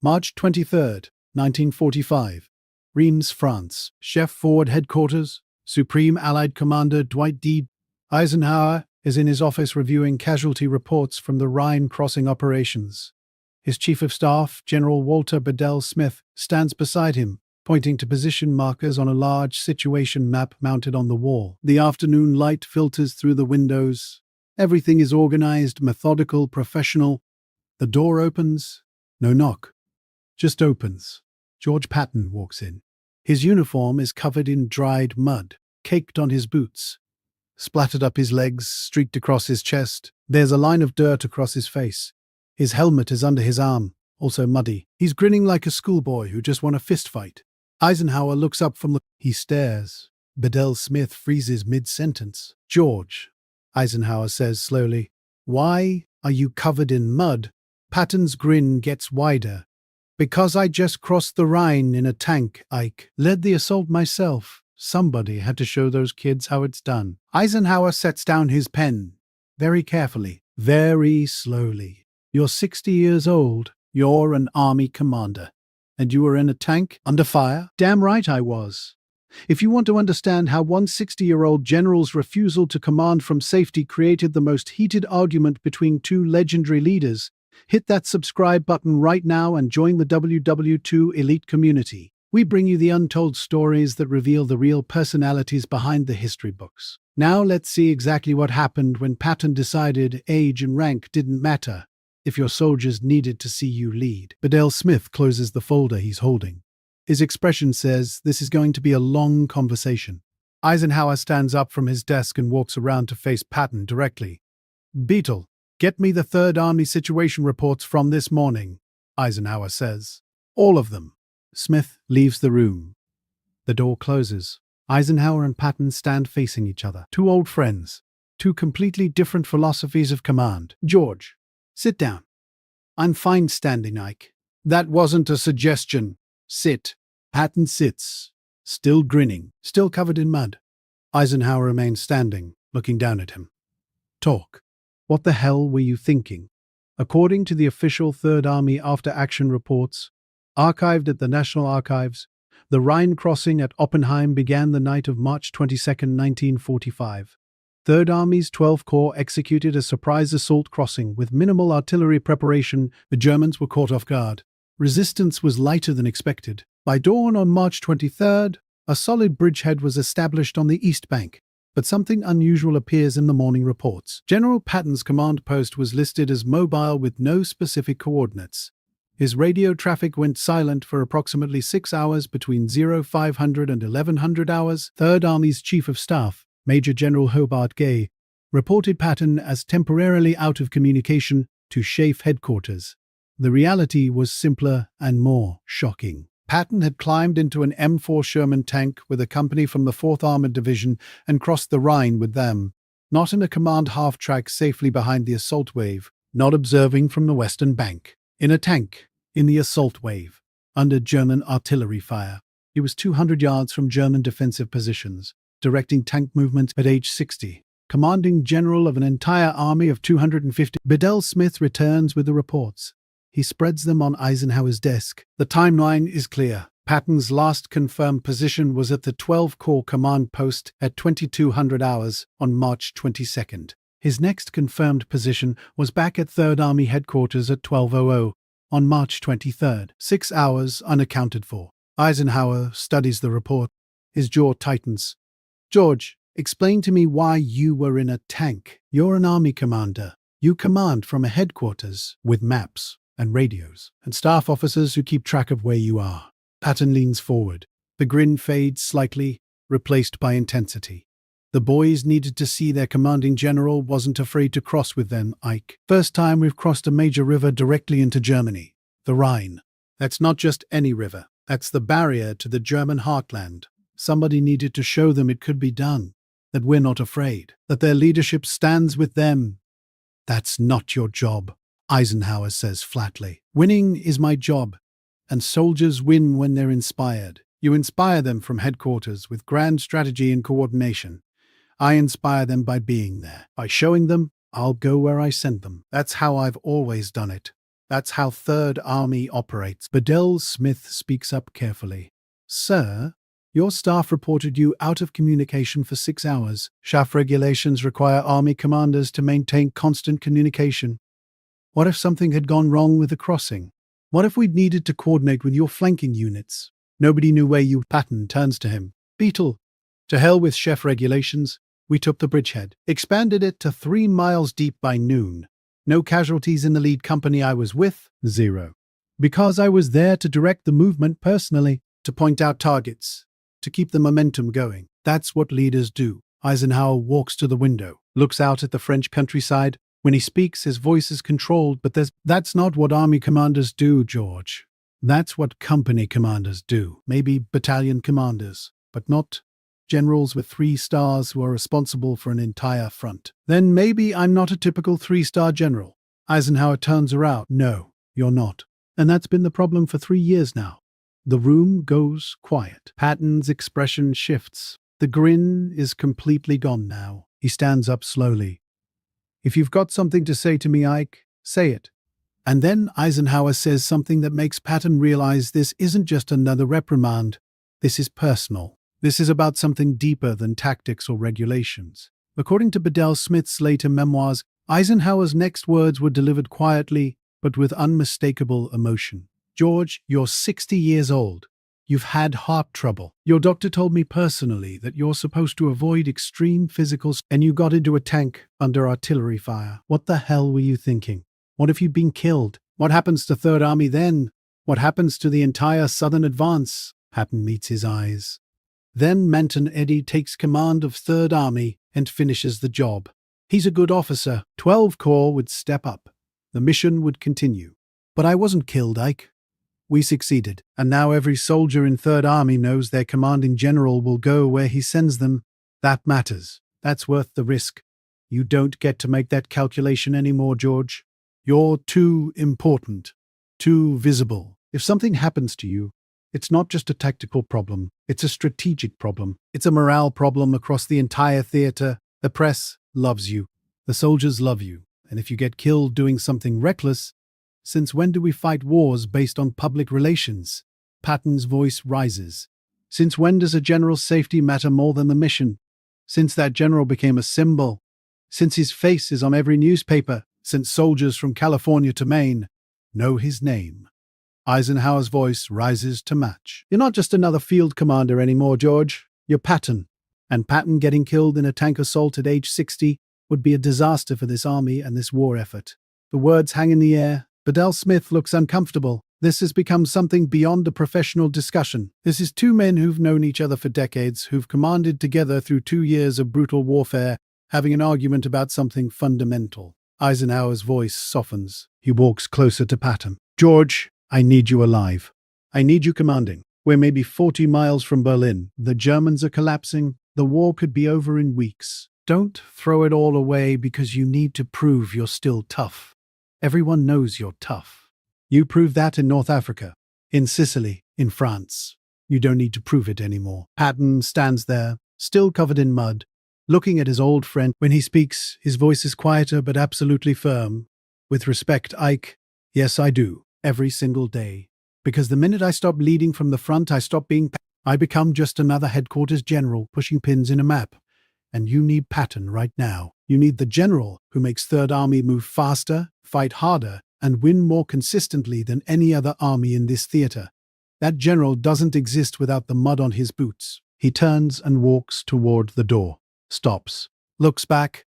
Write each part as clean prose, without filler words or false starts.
March 23rd, 1945. Reims, France. Chef Forward Headquarters. Supreme Allied Commander Dwight D. Eisenhower is in his office reviewing casualty reports from the Rhine crossing operations. His Chief of Staff, General Walter Bedell Smith, stands beside him, pointing to position markers on a large situation map mounted on the wall. The afternoon light filters through the windows. Everything is organized, methodical, professional. The door opens. No knock. Just opens. George Patton walks in. His uniform is covered in dried mud, caked on his boots, splattered up his legs, streaked across his chest. There's a line of dirt across his face. His helmet is under his arm, also muddy. He's grinning like a schoolboy who just won a fist fight. Eisenhower looks up from the... He stares. Bedell Smith freezes mid-sentence. "George," Eisenhower says slowly, "why are you covered in mud?" Patton's grin gets wider. "Because I just crossed the Rhine in a tank, Ike. Led the assault myself. Somebody had to show those kids how it's done." Eisenhower sets down his pen. Very carefully, very slowly. "You're 60 years old. You're an army commander. And you were in a tank, under fire?" "Damn right I was. If you want to understand how one 60-year-old general's refusal to command from safety created the most heated argument between two legendary leaders, hit that subscribe button right now and join the WW2 elite community. We bring you the untold stories that reveal the real personalities behind the history books. Now let's see exactly what happened when Patton decided age and rank didn't matter if your soldiers needed to see you lead." Bedell Smith closes the folder he's holding. His expression says this is going to be a long conversation. Eisenhower stands up from his desk and walks around to face Patton directly. "Beetle, get me the Third Army situation reports from this morning," Eisenhower says. "All of them." Smith leaves the room. The door closes. Eisenhower and Patton stand facing each other. Two old friends. Two completely different philosophies of command. "George, sit down." "I'm fine standing, Ike." "That wasn't a suggestion. Sit." Patton sits, still grinning, still covered in mud. Eisenhower remains standing, looking down at him. "Talk. What the hell were you thinking?" According to the official Third Army after-action reports, archived at the National Archives, the Rhine crossing at Oppenheim began the night of March 22, 1945. Third Army's 12th Corps executed a surprise assault crossing with minimal artillery preparation. The Germans were caught off guard. Resistance was lighter than expected. By dawn on March 23rd, a solid bridgehead was established on the east bank, but something unusual appears in the morning reports. General Patton's command post was listed as mobile with no specific coordinates. His radio traffic went silent for approximately 6 hours between 0500 and 1100 hours. Third Army's Chief of Staff, Major General Hobart Gay, reported Patton as temporarily out of communication to SHAEF headquarters. The reality was simpler and more shocking. Patton had climbed into an M4 Sherman tank with a company from the 4th Armored Division and crossed the Rhine with them, not in a command half-track safely behind the assault wave, not observing from the western bank. In a tank, in the assault wave, under German artillery fire. He was 200 yards from German defensive positions, directing tank movement at age 60. Commanding general of an entire army of 250. Bedell Smith returns with the reports. He spreads them on Eisenhower's desk. The timeline is clear. Patton's last confirmed position was at the 12th Corps command post at 2200 hours on March 22nd. His next confirmed position was back at 3rd Army headquarters at 1200 on March 23rd. 6 hours unaccounted for. Eisenhower studies the report. His jaw tightens. "George, explain to me why you were in a tank. You're an army commander. You command from a headquarters with maps and radios, and staff officers who keep track of where you are." Patton leans forward. The grin fades slightly, replaced by intensity. "The boys needed to see their commanding general wasn't afraid to cross with them, Ike. First time we've crossed a major river directly into Germany. The Rhine. That's not just any river. That's the barrier to the German heartland. Somebody needed to show them it could be done, that we're not afraid, that their leadership stands with them." "That's not your job," Eisenhower says flatly. "Winning is my job, and soldiers win when they're inspired. You inspire them from headquarters with grand strategy and coordination. I inspire them by being there, by showing them I'll go where I send them. That's how I've always done it." That's how Third Army operates. Bedell Smith speaks up carefully. Sir, your staff reported you out of communication for 6 hours. SHAF regulations require Army commanders to maintain constant communication. What if something had gone wrong with the crossing? What if we'd needed to coordinate with your flanking units? Nobody knew where you. Patton turns to him. Beetle, to hell with chef regulations. We took the bridgehead, expanded it to 3 miles deep by noon. No casualties in the lead company I was with, 0. Because I was there to direct the movement personally, to point out targets, to keep the momentum going. That's what leaders do. Eisenhower walks to the window, looks out at the French countryside. When he speaks, his voice is controlled, but that's not what army commanders do, George. That's what company commanders do. Maybe battalion commanders, but not generals with 3 stars who are responsible for an entire front. Then maybe I'm not a typical 3-star general. Eisenhower turns around. No, you're not. And that's been the problem for 3 years now. The room goes quiet. Patton's expression shifts. The grin is completely gone now. He stands up slowly. If you've got something to say to me, Ike, say it. And then Eisenhower says something that makes Patton realize this isn't just another reprimand. This is personal. This is about something deeper than tactics or regulations. According to Bedell Smith's later memoirs, Eisenhower's next words were delivered quietly, but with unmistakable emotion. George, you're 60 years old. You've had heart trouble. Your doctor told me personally that you're supposed to avoid extreme physicals, and you got into a tank under artillery fire. What the hell were you thinking? What if you'd been killed? What happens to Third Army then? What happens to the entire Southern advance? Patton meets his eyes. Then Manton Eddy takes command of Third Army and finishes the job. He's a good officer. 12 Corps would step up. The mission would continue. But I wasn't killed, Ike. We succeeded, and now every soldier in Third Army knows their commanding general will go where he sends them. That matters. That's worth the risk. You don't get to make that calculation anymore, George. You're too important, too visible. If something happens to you, it's not just a tactical problem, it's a strategic problem. It's a morale problem across the entire theater. The press loves you. The soldiers love you. And if you get killed doing something reckless, since when do we fight wars based on public relations? Patton's voice rises. Since when does a general's safety matter more than the mission? Since that general became a symbol. Since his face is on every newspaper. Since soldiers from California to Maine know his name. Eisenhower's voice rises to match. You're not just another field commander anymore, George. You're Patton. And Patton getting killed in a tank assault at age 60 would be a disaster for this army and this war effort. The words hang in the air. Bedell Smith looks uncomfortable. This has become something beyond a professional discussion. This is 2 men who've known each other for decades, who've commanded together through 2 years of brutal warfare, having an argument about something fundamental. Eisenhower's voice softens. He walks closer to Patton. George, I need you alive. I need you commanding. We're maybe 40 miles from Berlin. The Germans are collapsing. The war could be over in weeks. Don't throw it all away because you need to prove you're still tough. Everyone knows you're tough. You proved that in North Africa, in Sicily, in France. You don't need to prove it anymore. Patton stands there, still covered in mud, looking at his old friend. When he speaks, his voice is quieter but absolutely firm. With respect, Ike, yes, I do. Every single day. Because the minute I stop leading from the front, I stop being I become just another headquarters general pushing pins in a map. And you need Patton right now. You need the general who makes Third Army move faster, fight harder, and win more consistently than any other army in this theater. That general doesn't exist without the mud on his boots. He turns and walks toward the door. Stops. Looks back.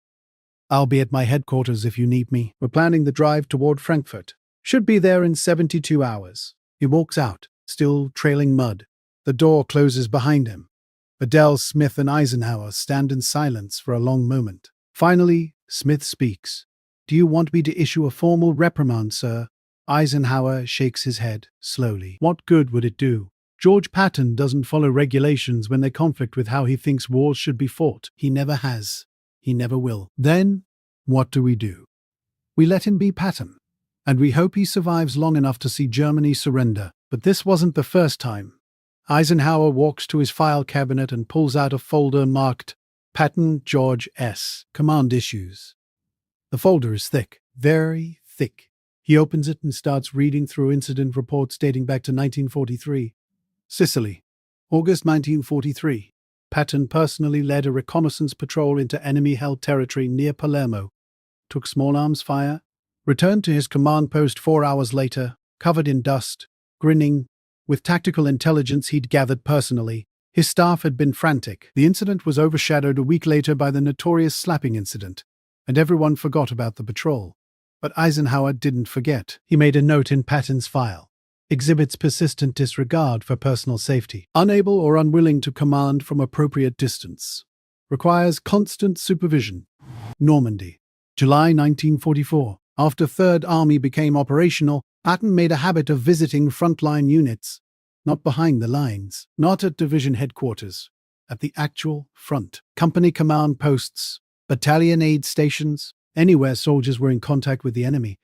I'll be at my headquarters if you need me. We're planning the drive toward Frankfurt. Should be there in 72 hours. He walks out, still trailing mud. The door closes behind him. Bedell, Smith, and Eisenhower stand in silence for a long moment. Finally, Smith speaks. Do you want me to issue a formal reprimand, sir? Eisenhower shakes his head, slowly. What good would it do? George Patton doesn't follow regulations when they conflict with how he thinks wars should be fought. He never has. He never will. Then, what do? We let him be Patton. And we hope he survives long enough to see Germany surrender. But this wasn't the first time. Eisenhower walks to his file cabinet and pulls out a folder marked Patton George S. Command Issues. The folder is thick, very thick. He opens it and starts reading through incident reports dating back to 1943. Sicily, August 1943. Patton personally led a reconnaissance patrol into enemy-held territory near Palermo, took small arms fire, returned to his command post 4 hours later, covered in dust, grinning, with tactical intelligence he'd gathered personally. His staff had been frantic. The incident was overshadowed a week later by the notorious slapping incident, and everyone forgot about the patrol. But Eisenhower didn't forget. He made a note in Patton's file. Exhibits persistent disregard for personal safety. Unable or unwilling to command from appropriate distance. Requires constant supervision. Normandy, July 1944. After Third Army became operational, Patton made a habit of visiting frontline units. Not behind the lines, not at division headquarters, at the actual front. Company command posts, battalion aid stations, anywhere soldiers were in contact with the enemy.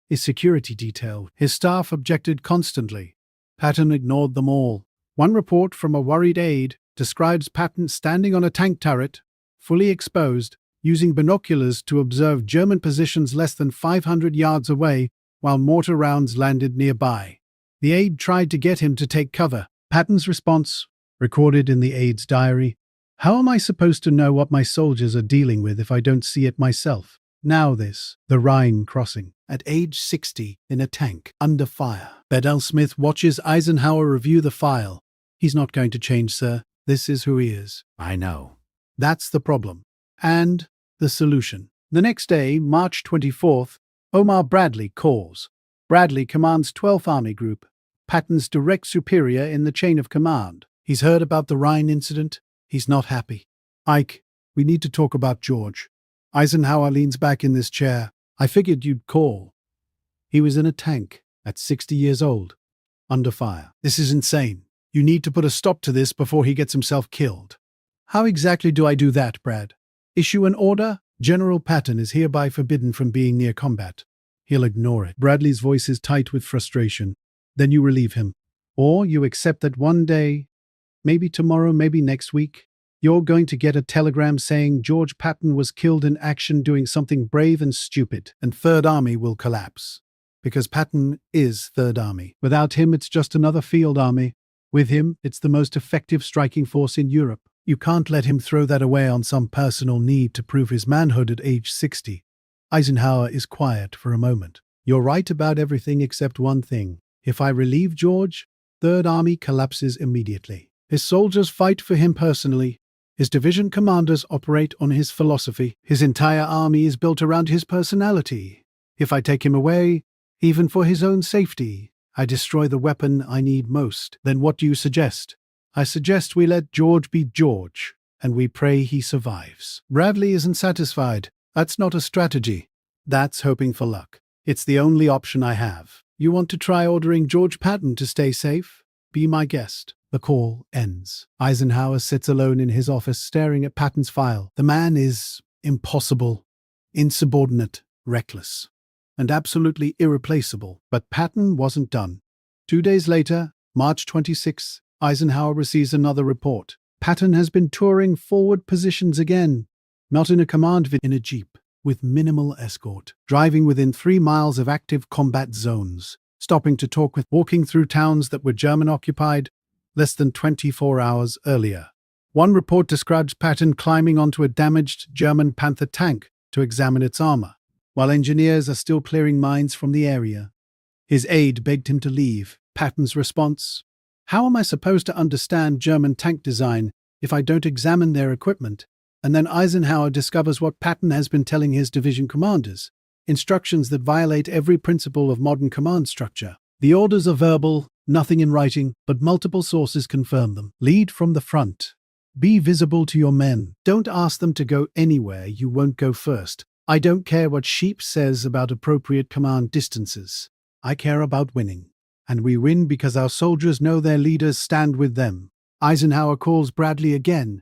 His security detail. His staff objected constantly. Patton ignored them all. One report from a worried aide describes Patton standing on a tank turret, fully exposed, using binoculars to observe German positions less than 500 yards away while mortar rounds landed nearby. The aide tried to get him to take cover. Patton's response, recorded in the aide's diary: "How am I supposed to know what my soldiers are dealing with if I don't see it myself?" Now this, the Rhine crossing, at age 60, in a tank, under fire. Bedell Smith watches Eisenhower review the file. "He's not going to change, sir. This is who he is." "I know." That's the problem. And the solution. The next day, March 24th, Omar Bradley calls. Bradley commands 12th Army Group, Patton's direct superior in the chain of command. He's heard about the Rhine incident. He's not happy. "Ike, we need to talk about George." Eisenhower leans back in this chair. "I figured you'd call." He was in a tank, at 60 years old, under fire. "This is insane. You need to put a stop to this before he gets himself killed." "How exactly do I do that, Brad?" "Issue an order. General Patton is hereby forbidden from being near combat." "He'll ignore it." Bradley's voice is tight with frustration. "Then you relieve him. Or you accept that one day, maybe tomorrow, maybe next week, you're going to get a telegram saying George Patton was killed in action doing something brave and stupid, and Third Army will collapse. Because Patton is Third Army. Without him, it's just another field army. With him, it's the most effective striking force in Europe. You can't let him throw that away on some personal need to prove his manhood at age 60. Eisenhower is quiet for a moment. "You're right about everything except one thing. If I relieve George, Third Army collapses immediately. His soldiers fight for him personally. His division commanders operate on his philosophy. His entire army is built around his personality. If I take him away, even for his own safety, I destroy the weapon I need most. Then what do you suggest?" "I suggest we let George be George, and we pray he survives." Bradley isn't satisfied. "That's not a strategy. That's hoping for luck. It's the only option I have. You want to try ordering George Patton to stay safe? Be my guest." The call ends. Eisenhower sits alone in his office staring at Patton's file. The man is impossible, insubordinate, reckless, and absolutely irreplaceable. But Patton wasn't done. 2 days later, March 26, Eisenhower receives another report. Patton has been touring forward positions again, not in a command in a jeep, with minimal escort, driving within 3 miles of active combat zones, stopping to talk with, walking through towns that were German-occupied less than 24 hours earlier. One report describes Patton climbing onto a damaged German Panther tank to examine its armor, while engineers are still clearing mines from the area. His aide begged him to leave. Patton's response: "How am I supposed to understand German tank design if I don't examine their equipment?" And then Eisenhower discovers what Patton has been telling his division commanders: instructions that violate every principle of modern command structure. The orders are verbal, nothing in writing, but multiple sources confirm them. Lead from the front. Be visible to your men. Don't ask them to go anywhere you won't go first. I don't care what Sheep says about appropriate command distances. I care about winning. And we win because our soldiers know their leaders stand with them. Eisenhower calls Bradley again.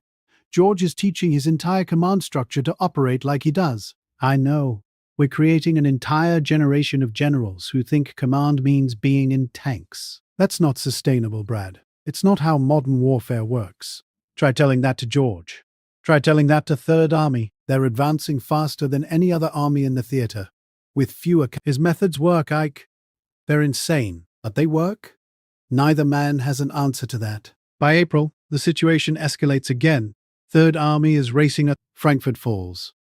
George is teaching his entire command structure to operate like he does. I know. We're creating an entire generation of generals who think command means being in tanks. That's not sustainable, Brad. It's not how modern warfare works. Try telling that to George. Try telling that to Third Army. They're advancing faster than any other army in the theater. with fewer. His methods work, Ike. They're insane, but they work? Neither man has an answer to that. By April, the situation escalates again. Third Army is racing at Frankfurt Falls.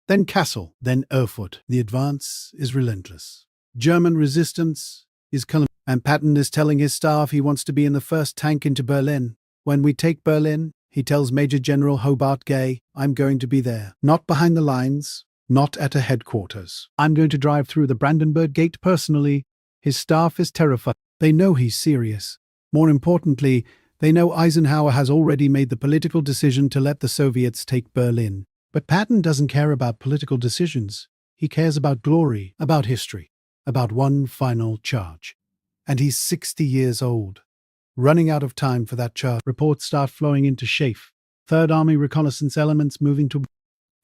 Then Kassel, then Erfurt. The advance is relentless. German resistance is and Patton is telling his staff he wants to be in the first tank into Berlin. When we take Berlin, he tells Major General Hobart Gay, I'm going to be there. Not behind the lines, not at a headquarters. I'm going to drive through the Brandenburg Gate personally. His staff is terrified. They know he's serious. More importantly, they know Eisenhower has already made the political decision to let the Soviets take Berlin. But Patton doesn't care about political decisions. He cares about glory, about history, about one final charge. And he's 60 years old. Running out of time for that charge. Reports start flowing into Schaeff. Third Army reconnaissance elements moving to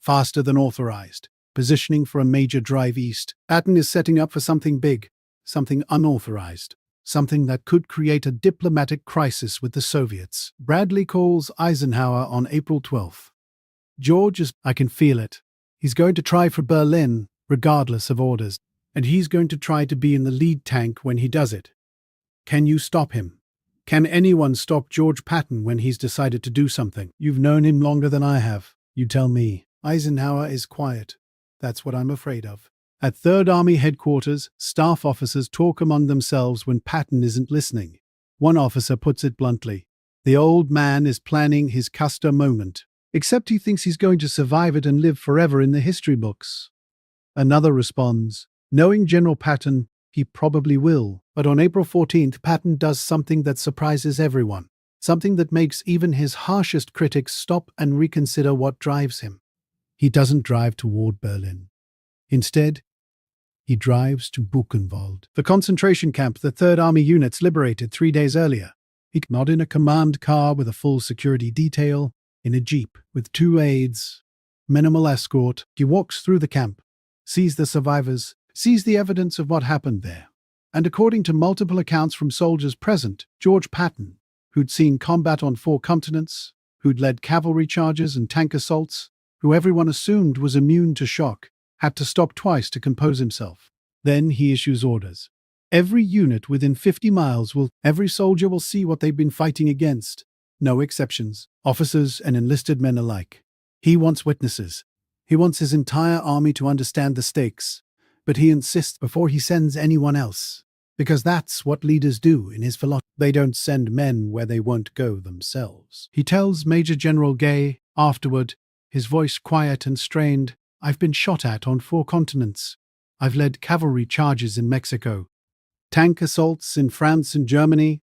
faster than authorized, positioning for a major drive east. Patton is setting up for something big, something unauthorized, something that could create a diplomatic crisis with the Soviets. Bradley calls Eisenhower on April 12th. George I can feel it. He's going to try for Berlin, regardless of orders, and he's going to try to be in the lead tank when he does it. Can you stop him? Can anyone stop George Patton when he's decided to do something? You've known him longer than I have. You tell me. Eisenhower is quiet. That's what I'm afraid of. At Third Army headquarters, staff officers talk among themselves when Patton isn't listening. One officer puts it bluntly. The old man is planning his Custer moment, except he thinks he's going to survive it and live forever in the history books. Another responds, knowing General Patton, he probably will. But on April 14th, Patton does something that surprises everyone, something that makes even his harshest critics stop and reconsider what drives him. He doesn't drive toward Berlin. Instead, he drives to Buchenwald, the concentration camp the Third Army units liberated 3 days earlier. Not in a command car with a full security detail, in a jeep with 2 aides, minimal escort. He walks through the camp, sees the survivors, sees the evidence of what happened there. And according to multiple accounts from soldiers present, George Patton, who'd seen combat on 4 continents, who'd led cavalry charges and tank assaults, who everyone assumed was immune to shock, had to stop twice to compose himself. Then he issues orders. Every unit within 50 miles every soldier will see what they've been fighting against. No exceptions, officers and enlisted men alike. He wants witnesses. He wants his entire army to understand the stakes. But he insists before he sends anyone else. Because that's what leaders do in his philosophy. They don't send men where they won't go themselves. He tells Major General Gay, afterward, his voice quiet and strained, I've been shot at on 4 continents. I've led cavalry charges in Mexico, tank assaults in France and Germany,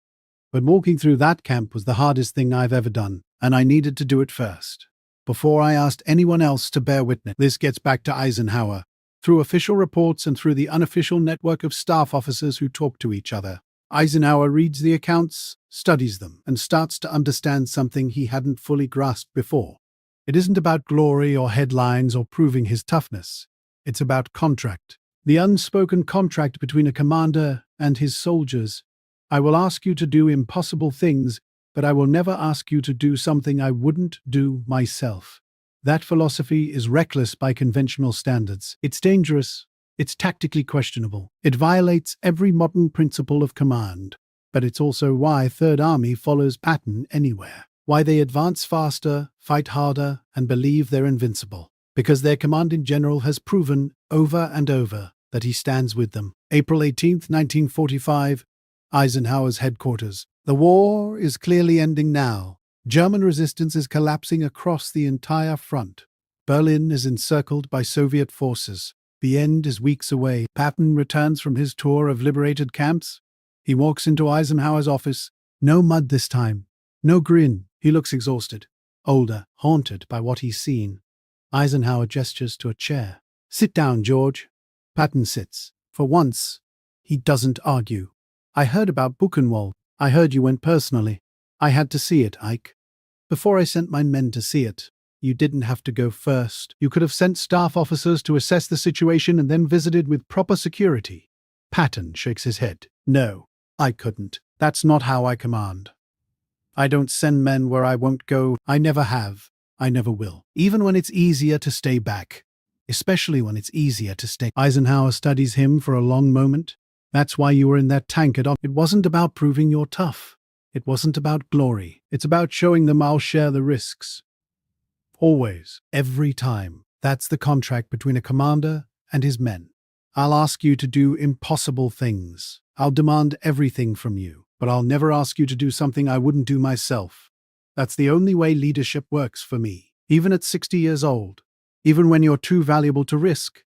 but walking through that camp was the hardest thing I've ever done, and I needed to do it first, before I asked anyone else to bear witness. This gets back to Eisenhower, through official reports and through the unofficial network of staff officers who talk to each other. Eisenhower reads the accounts, studies them, and starts to understand something he hadn't fully grasped before. It isn't about glory or headlines or proving his toughness. It's about contract. The unspoken contract between a commander and his soldiers. I will ask you to do impossible things, but I will never ask you to do something I wouldn't do myself. That philosophy is reckless by conventional standards. It's dangerous. It's tactically questionable. It violates every modern principle of command. But it's also why Third Army follows Patton anywhere. Why they advance faster, fight harder, and believe they're invincible. Because their commanding general has proven over and over that he stands with them. April 18, 1945, Eisenhower's headquarters. The war is clearly ending now. German resistance is collapsing across the entire front. Berlin is encircled by Soviet forces. The end is weeks away. Patton returns from his tour of liberated camps. He walks into Eisenhower's office. No mud this time. No grin. He looks exhausted, older, haunted by what he's seen. Eisenhower gestures to a chair. Sit down, George. Patton sits. For once, he doesn't argue. I heard about Buchenwald. I heard you went personally. I had to see it, Ike. Before I sent my men to see it, you didn't have to go first. You could have sent staff officers to assess the situation and then visited with proper security. Patton shakes his head. No, I couldn't. That's not how I command. I don't send men where I won't go. I never have. I never will. Even when it's easier to stay back. especially when it's easier to stay. Eisenhower studies him for a long moment. That's why you were in that tank at all. It wasn't about proving you're tough. It wasn't about glory. It's about showing them I'll share the risks. Always. Every time. That's the contract between a commander and his men. I'll ask you to do impossible things. I'll demand everything from you, but I'll never ask you to do something I wouldn't do myself. That's the only way leadership works for me, even at 60 years old, even when you're too valuable to risk.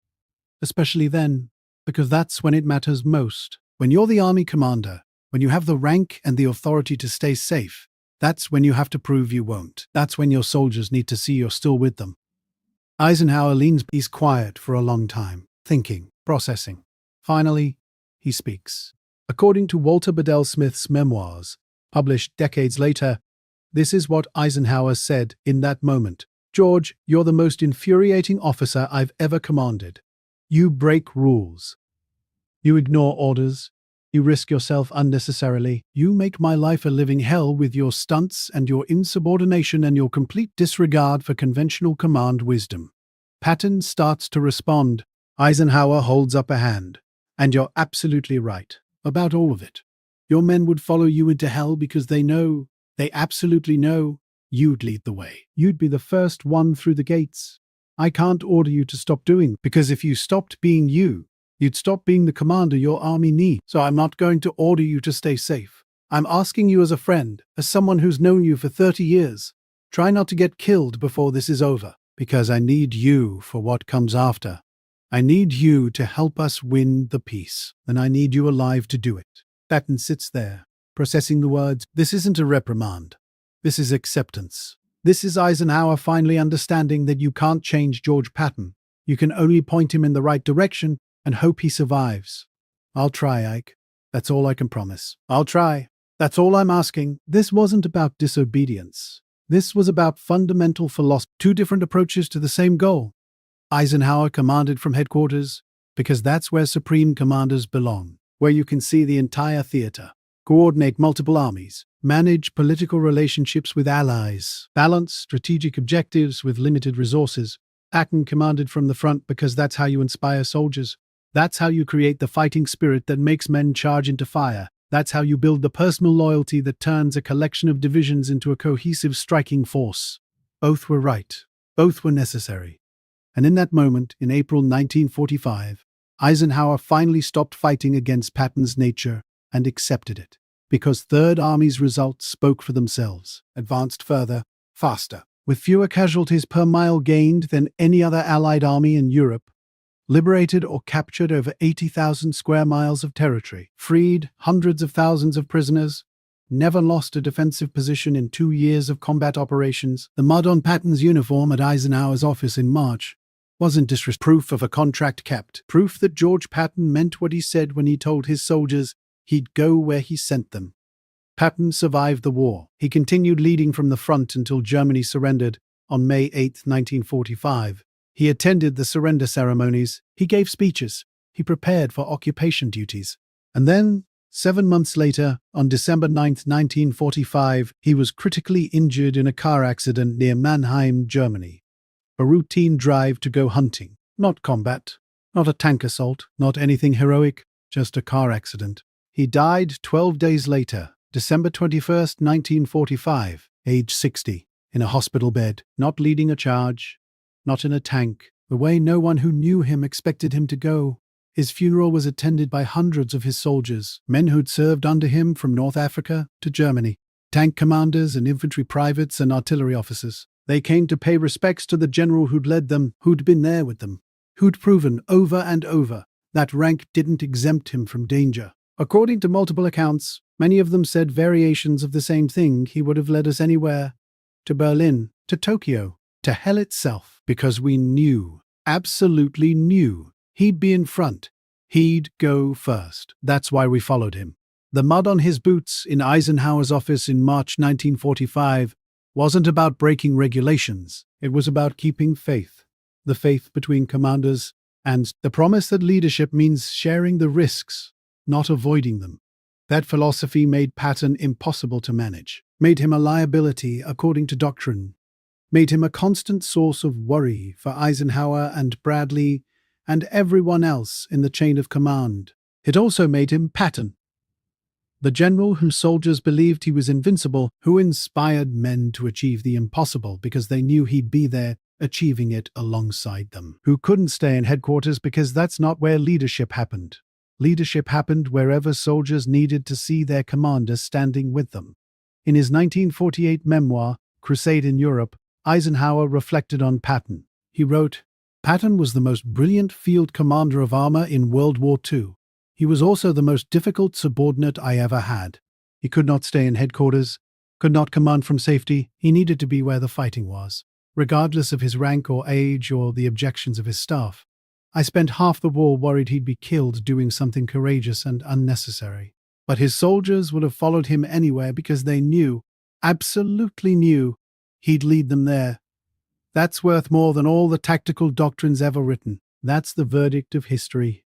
Especially then, because that's when it matters most. When you're the army commander, when you have the rank and the authority to stay safe, that's when you have to prove you won't. That's when your soldiers need to see you're still with them. Eisenhower leans. He's quiet for a long time, thinking, processing. Finally, he speaks. According to Walter Bedell Smith's memoirs, published decades later, this is what Eisenhower said in that moment. George, you're the most infuriating officer I've ever commanded. You break rules. You ignore orders. You risk yourself unnecessarily. You make my life a living hell with your stunts and your insubordination and your complete disregard for conventional command wisdom. Patton starts to respond. Eisenhower holds up a hand. And you're absolutely right about all of it. Your men would follow you into hell because they absolutely know, you'd lead the way. You'd be the first one through the gates. I can't order you to stop doing, because if you stopped being you, you'd stop being the commander your army needs. So I'm not going to order you to stay safe. I'm asking you as a friend, as someone who's known you for 30 years. Try not to get killed before this is over, because I need you for what comes after. I need you to help us win the peace, and I need you alive to do it. Patton sits there, processing the words. This isn't a reprimand. This is acceptance. This is Eisenhower finally understanding that you can't change George Patton. You can only point him in the right direction and hope he survives. I'll try, Ike. That's all I can promise. I'll try. That's all I'm asking. This wasn't about disobedience. This was about fundamental philosophy. Two different approaches to the same goal. Eisenhower commanded from headquarters, because that's where supreme commanders belong, where you can see the entire theater, coordinate multiple armies, manage political relationships with allies, balance strategic objectives with limited resources. Patton commanded from the front because that's how you inspire soldiers. That's how you create the fighting spirit that makes men charge into fire. That's how you build the personal loyalty that turns a collection of divisions into a cohesive striking force. Both were right. Both were necessary. And in that moment, in April 1945, Eisenhower finally stopped fighting against Patton's nature and accepted it, because Third Army's results spoke for themselves, advanced further, faster, with fewer casualties per mile gained than any other Allied army in Europe, liberated or captured over 80,000 square miles of territory, freed hundreds of thousands of prisoners, never lost a defensive position in 2 years of combat operations. The mud on Patton's uniform at Eisenhower's office in March wasn't proof of a contract kept, proof that George Patton meant what he said when he told his soldiers he'd go where he sent them. Patton survived the war. He continued leading from the front until Germany surrendered on May 8, 1945. He attended the surrender ceremonies, he gave speeches, he prepared for occupation duties. And then, 7 months later, on December 9, 1945, he was critically injured in a car accident near Mannheim, Germany. A routine drive to go hunting. Not combat, not a tank assault, not anything heroic, just a car accident. He died 12 days later, December 21, 1945, age 60, in a hospital bed, not leading a charge, not in a tank, the way no one who knew him expected him to go. His funeral was attended by hundreds of his soldiers, men who'd served under him from North Africa to Germany, tank commanders and infantry privates and artillery officers. They came to pay respects to the general who'd led them, who'd been there with them, who'd proven over and over that rank didn't exempt him from danger. According to multiple accounts, many of them said variations of the same thing. He would have led us anywhere, to Berlin, to Tokyo, to hell itself, because we knew, absolutely knew, he'd be in front. He'd go first. That's why we followed him. The mud on his boots in Eisenhower's office in March 1945 wasn't about breaking regulations. It was about keeping faith. The faith between commanders and the promise that leadership means sharing the risks, not avoiding them. That philosophy made Patton impossible to manage, made him a liability according to doctrine, made him a constant source of worry for Eisenhower and Bradley and everyone else in the chain of command. It also made him Patton, the general whose soldiers believed he was invincible, who inspired men to achieve the impossible because they knew he'd be there, achieving it alongside them, who couldn't stay in headquarters because that's not where leadership happened. Leadership happened wherever soldiers needed to see their commander standing with them. In his 1948 memoir, Crusade in Europe, Eisenhower reflected on Patton. He wrote, "Patton was the most brilliant field commander of armor in World War II. He was also the most difficult subordinate I ever had. He could not stay in headquarters, could not command from safety. He needed to be where the fighting was, regardless of his rank or age or the objections of his staff. I spent half the war worried he'd be killed doing something courageous and unnecessary. But his soldiers would have followed him anywhere because they knew, absolutely knew, he'd lead them there. That's worth more than all the tactical doctrines ever written. That's the verdict of history.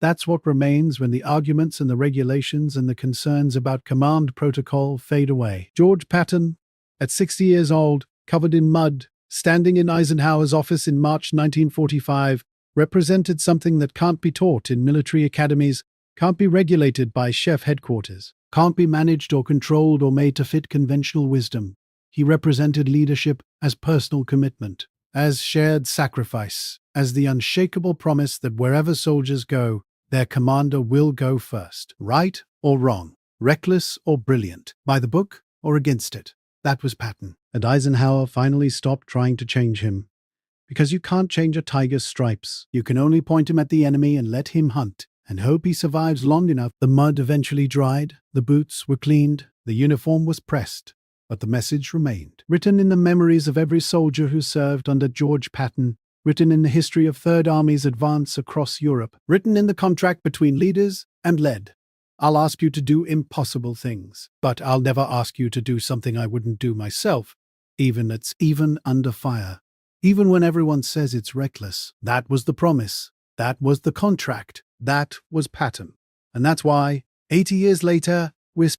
That's what remains when the arguments and the regulations and the concerns about command protocol fade away." George Patton, at 60 years old, covered in mud, standing in Eisenhower's office in March 1945, represented something that can't be taught in military academies, can't be regulated by chef headquarters, can't be managed or controlled or made to fit conventional wisdom. He represented leadership as personal commitment, as shared sacrifice, as the unshakable promise that wherever soldiers go, their commander will go first, right or wrong, reckless or brilliant, by the book or against it. That was Patton. And Eisenhower finally stopped trying to change him. Because you can't change a tiger's stripes. You can only point him at the enemy and let him hunt, and hope he survives long enough. The mud eventually dried, the boots were cleaned, the uniform was pressed, but the message remained. Written in the memories of every soldier who served under George Patton, written in the history of Third Army's advance across Europe, written in the contract between leaders and led. I'll ask you to do impossible things, but I'll never ask you to do something I wouldn't do myself, even under fire. Even when everyone says it's reckless. That was the promise. That was the contract. That was Patton. And that's why, 80 years later,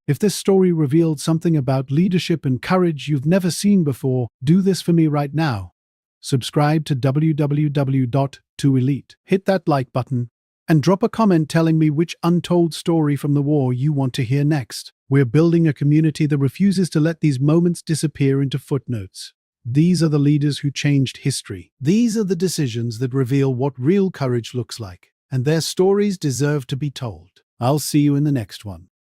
if this story revealed something about leadership and courage you've never seen before, do this for me right now. Subscribe to www.toelite. Hit that like button and drop a comment telling me which untold story from the war you want to hear next. We're building a community that refuses to let these moments disappear into footnotes. These are the leaders who changed history. These are the decisions that reveal what real courage looks like, and their stories deserve to be told. I'll see you in the next one.